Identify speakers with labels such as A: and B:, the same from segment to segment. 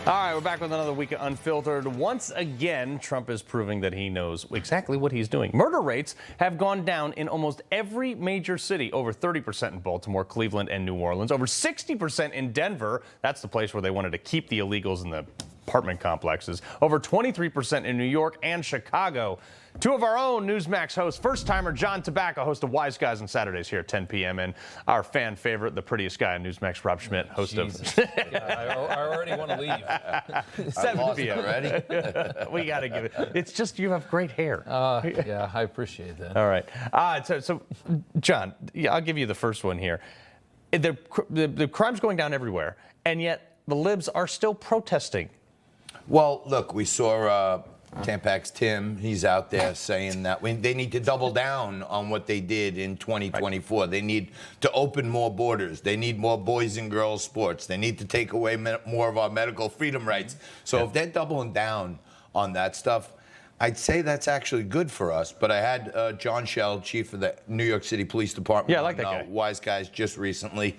A: All right, we're back with another week of Unfiltered. Once again, Trump is proving that he knows exactly what he's doing. Murder rates have gone down in almost every major city, over 30% in Baltimore, Cleveland, and New Orleans, over 60% in Denver. That's the place where they wanted to keep the illegals in the apartment complexes, over 23% in New York and Chicago. Two of our own Newsmax hosts, first-timer John Tabacco, host of Wise Guys on Saturdays here at 10 p.m., and our fan favorite, the prettiest guy on Newsmax, Rob Schmitt, host of...
B: I already want to leave.
A: 7 p.m.
C: already.
A: We got to give it. It's just you have great hair.
B: Yeah, I appreciate that.
A: All right. So, John, I'll give you the first one here. The crime's going down everywhere, and yet the libs are still protesting.
C: Well, look, we saw Tampac's Tim. He's out there saying that they need to double down on what they did in 2024. Right. They need to open more borders. They need more boys and girls sports. They need to take away more of our medical freedom rights. So if they're doubling down on that stuff, I'd say that's actually good for us. But I had John Shell, chief of the New York City Police Department,
A: yeah, I like that guy.
C: Wise Guys just recently.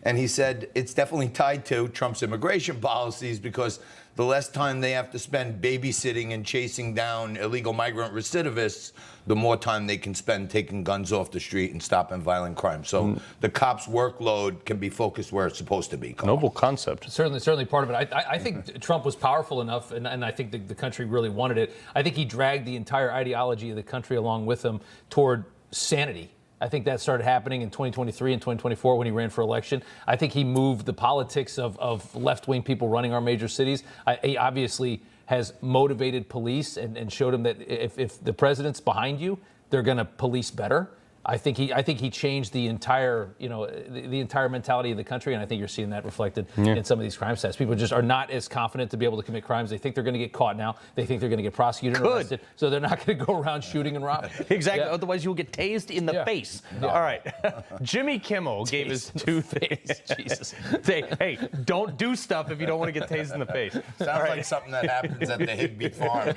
C: And he said it's definitely tied to Trump's immigration policies because the less time they have to spend babysitting and chasing down illegal migrant recidivists, the more time they can spend taking guns off the street and stopping violent crime. So the cops' workload can be focused where it's supposed to be.
A: Noble concept.
B: Certainly part of it. I think Trump was powerful enough, and I think the country really wanted it. I think he dragged the entire ideology of the country along with him toward sanity. I think that started happening in 2023 and 2024 when he ran for election. I think he moved the politics of left-wing people running our major cities. He obviously has motivated police and showed them that if the president's behind you, they're going to police better. I think he changed the entire, the entire mentality of the country, and I think you're seeing that reflected in some of these crime stats. People just are not as confident to be able to commit crimes. They think they're going to get caught now. They think they're going to get prosecuted and arrested, so they're not going to go around shooting and robbing.
A: Exactly. Yeah. Otherwise, you'll get tased in the face. Yeah. All right. Jimmy Kimmel gave his two things. Jesus. Hey, don't do stuff if you don't want to get tased in the face.
C: Sounds like something that happens at the Higbie farm,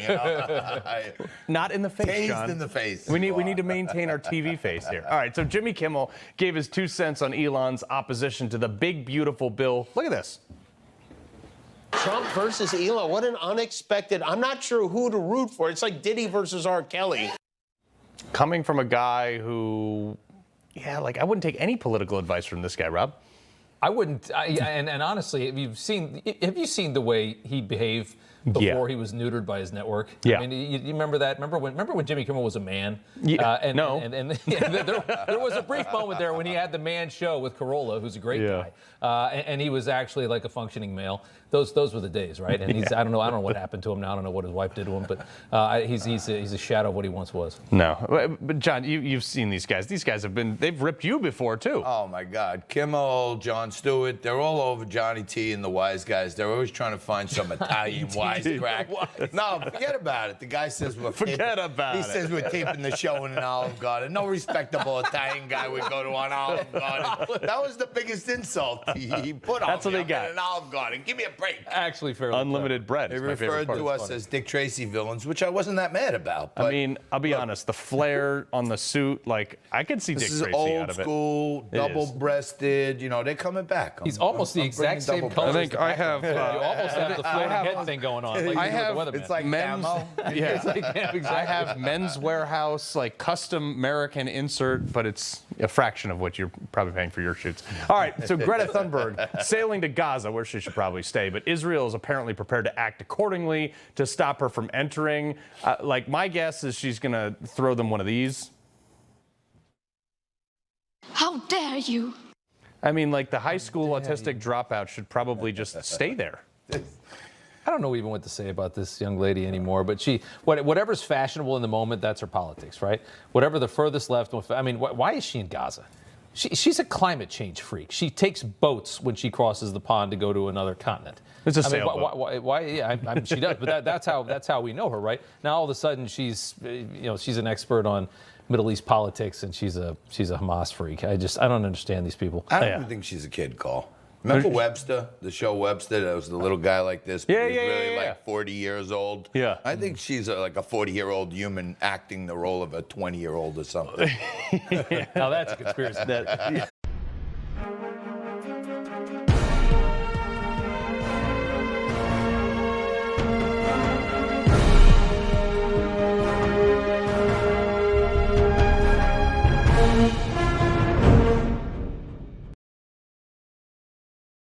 A: Not in the face,
C: tased
A: John.
C: in the face.
A: We need to maintain our TV face here. All right, so Jimmy Kimmel gave his 2 cents on Elon's opposition to the big, beautiful bill. Look at this.
D: Trump versus Elon. What an unexpected. I'm not sure who to root for. It's like Diddy versus R. Kelly.
A: Coming from a guy who, I wouldn't take any political advice from this guy, Rob.
B: I wouldn't. And honestly, have you seen the way he behaved before he was neutered by his network?
A: Yeah.
B: I mean, you remember that? Remember when Jimmy Kimmel was a man?
A: Yeah.
B: No. And there was a brief moment there when he had the man show with Corolla, who's a great guy, and he was actually like a functioning male. Those were the days, right? And I don't know what happened to him now. I don't know what his wife did to him, but he's a shadow of what he once was.
A: No, but John, you've seen these guys. These guys they've ripped you before too.
C: Oh my God, Kimmel, Jon Stewart, they're all over Johnny T and the Wise Guys. They're always trying to find some Italian wisecrack. No, forget about it. The guy says we're He says we're taping the show in an Olive Garden. No respectable Italian guy would go to an Olive Garden. That was the biggest insult he put on
A: That's
C: me.
A: what they got.
C: In an Olive Garden. Give me a break.
A: Actually, fairly unlimited bread.
C: They referred to us as Dick Tracy villains, which I wasn't that mad about. But
A: I mean, I'll be honest. The flare on the suit, I could see Dick Tracy out of it.
C: This is old school, double-breasted. They're coming back.
B: He's almost the exact same color.
A: I think I have.
B: You almost have the floating head thing going on. Like
A: I have.
C: It's like
A: men's.
C: Yeah.
A: It's like, exactly. I have Men's Warehouse custom American insert, but it's a fraction of what you're probably paying for your shoots. All right. So Greta Thunberg sailing to Gaza, where she should probably stay, but Israel is apparently prepared to act accordingly to stop her from entering. My guess is she's going to throw them one of these.
E: How dare you?
A: I mean, the high school autistic dropout should probably just stay there.
B: I don't know even what to say about this young lady anymore, but whatever's fashionable in the moment, that's her politics, right? Whatever the furthest left, why is she in Gaza? She's a climate change freak. She takes boats when she crosses the pond to go to another continent.
A: It's a sailboat.
B: Why? Yeah, she does, but that's how we know her, right? Now all of a sudden she's an expert on Middle East politics and she's a Hamas freak. I don't understand these people.
C: I don't even think she's a kid, Cole. Remember Webster, the show Webster? That was the little guy like this, but he was really 40 years old.
A: Yeah.
C: I think she's a 40-year-old human acting the role of a 20-year-old or something.
B: Now that's a conspiracy.